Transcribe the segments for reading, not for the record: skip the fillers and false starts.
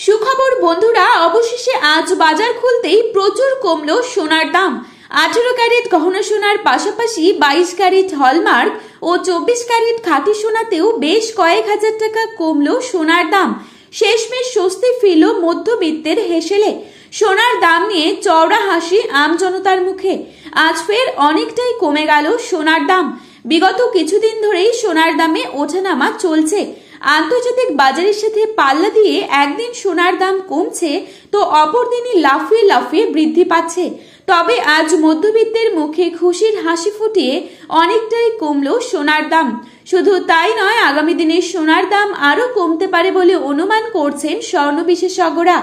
সুখবর বন্ধুরা, অবশেষে আজ বাজার খুলতেই প্রচুর কমলো সোনার দাম। 18 ক্যারেট গহনা সোনার পাশাপাশি 22 ক্যারেট হলমার্ক ও 24 ক্যারেট খাঁটি সোনাতেও বেশ কয়েক হাজার টাকা কমলো সোনার দাম। শেষমেশ স্বস্তি ফিরল মধ্যবিত্তের হেসেলে। সোনার দাম নিয়ে চওড়া হাসি আমজনতার মুখে। আজ ফের অনেকটাই কমে গেল সোনার দাম। বিগত কিছুদিন ধরেই সোনার দামে ওঠানামা চলছে। আন্তর্জাতিক বাজারের সাথে পাল্লা দিয়ে একদিন সোনার দাম কমছে তো অপর দিনই লাফিয়ে লাফিয়ে বৃদ্ধি পাচ্ছে। তবে আজ মধ্যবিত্তের মুখে খুশির হাসি ফুটিয়ে অনেকটাই কমলো সোনার দাম। শুধু তাই নয়, আগামী দিনে সোনার দাম আরো কমতে পারে বলে অনুমান করছেন স্বর্ণ বিশেষজ্ঞরা।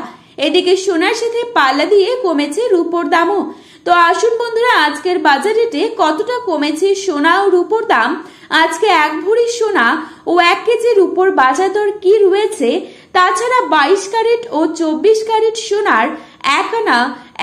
এদিকে সোনার সাথে পাল্লা দিয়ে কমেছে রূপোর দামও। তো আসুন বন্ধুরা, আজকের বাজার রেটে কতটা কমেছে সোনা ও রূপোর দাম, আজকে এক ভরি সোনা ও 1 কেজি রূপোর বাজার দর কি রয়েছে, তাছাড়া 22 ক্যারেট ও 24 ক্যারেট সোনার 1 আনা,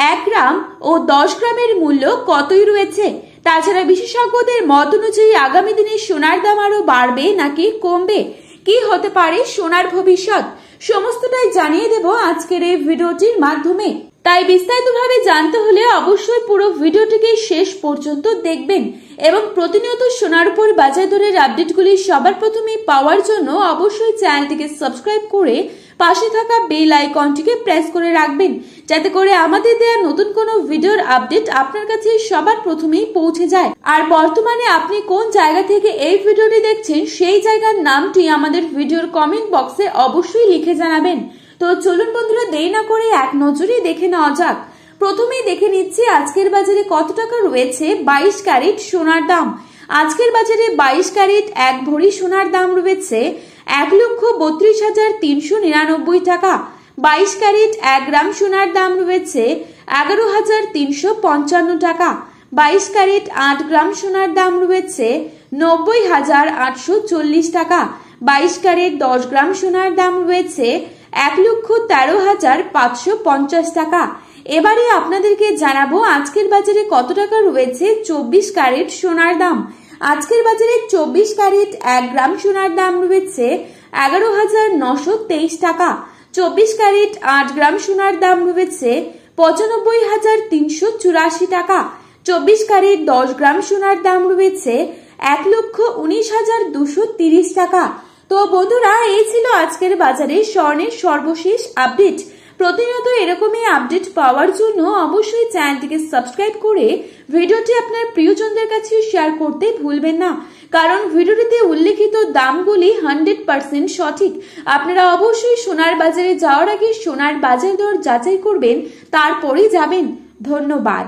1 গ্রাম ও 10 গ্রামের মূল্য কতই রয়েছে। তাছাড়া বিশেষজ্ঞদের মত অনুযায়ী আগামী দিনে সোনার দাম আরো বাড়বে নাকি কমবে, কি হতে পারে সোনার ভবিষ্যৎ, সমস্তটাই জানিয়ে দেব আজকের এই ভিডিওটির মাধ্যমে। তাই বিস্তারিতভাবে জানতে হলে অবশ্যই পুরো ভিডিওটিকে শেষ পর্যন্ত দেখবেন এবং প্রতিনিয়ত সোনার উপর বাজার দরের আপডেটগুলি সবার প্রথমে পাওয়ার জন্য অবশ্যই চ্যানেলটিকে সাবস্ক্রাইব করে পাশে থাকা বেল আইকনটিকে প্রেস করে রাখবেন, যাতে করে আমাদের দেওয়া নতুন কোনো ভিডিওর আপডেট আপনার কাছে সবার প্রথমেই পৌঁছে যায়। আর বর্তমানে আপনি কোন জায়গা থেকে এই ভিডিওটি দেখছেন সেই জায়গার নামটি আমাদের ভিডিওর কমেন্ট বক্সে অবশ্যই লিখে জানাবেন। তো চলুন বন্ধুরা, দেরি না করে এক নজরে দেখে নেওয়া যাক। প্রথমেই দেখে নিচ্ছি আজকের বাজারে কত টাকা রয়েছে 22 ক্যারেট সোনার দাম। আজকের বাজারে 22 ক্যারেট 1 ভরি সোনার দাম রয়েছে 1,32,399 টাকা। 22 ক্যারেট 1 গ্রাম সোনার দাম রয়েছে 11,355 টাকা। 22 ক্যারেট 8 গ্রাম সোনার দাম রয়েছে 90,840 টাকা। 22 ক্যারেট 10 গ্রাম সোনার দাম রয়েছে 1,13,550 টাকা। এবারে আপনাদেরকে জানাবো আজকের বাজারে কত টাকা রয়েছে 24 ক্যারেট সোনার দাম। আজকের বাজারে 24 ক্যারেট 1 গ্রাম সোনার দাম রয়েছে 11,923 টাকা। 24 ক্যারেট 8 গ্রাম সোনার দাম রয়েছে 95,384 টাকা। 24 ক্যারেট 10 গ্রাম সোনার দাম রয়েছে 1,19,230 টাকা। তো বন্ধুরা, এই ছিল আজকের বাজারে স্বর্ণের সর্বশেষ আপডেট। প্রতিনিয়ত এরকমই আপডেট পাওয়ার জন্য অবশ্যই চ্যানেলটিকে সাবস্ক্রাইব করে ভিডিওটি আপনার প্রিয়জনদের কাছে শেয়ার করতে ভুলবেন না, কারণ ভিডিওটিতে উল্লেখিত দামগুলি 100% সঠিক। আপনারা অবশ্যই সোনার বাজারে যাওয়ার আগে সোনার বাজার দর যাচাই করবেন, তারপরেই যাবেন। ধন্যবাদ।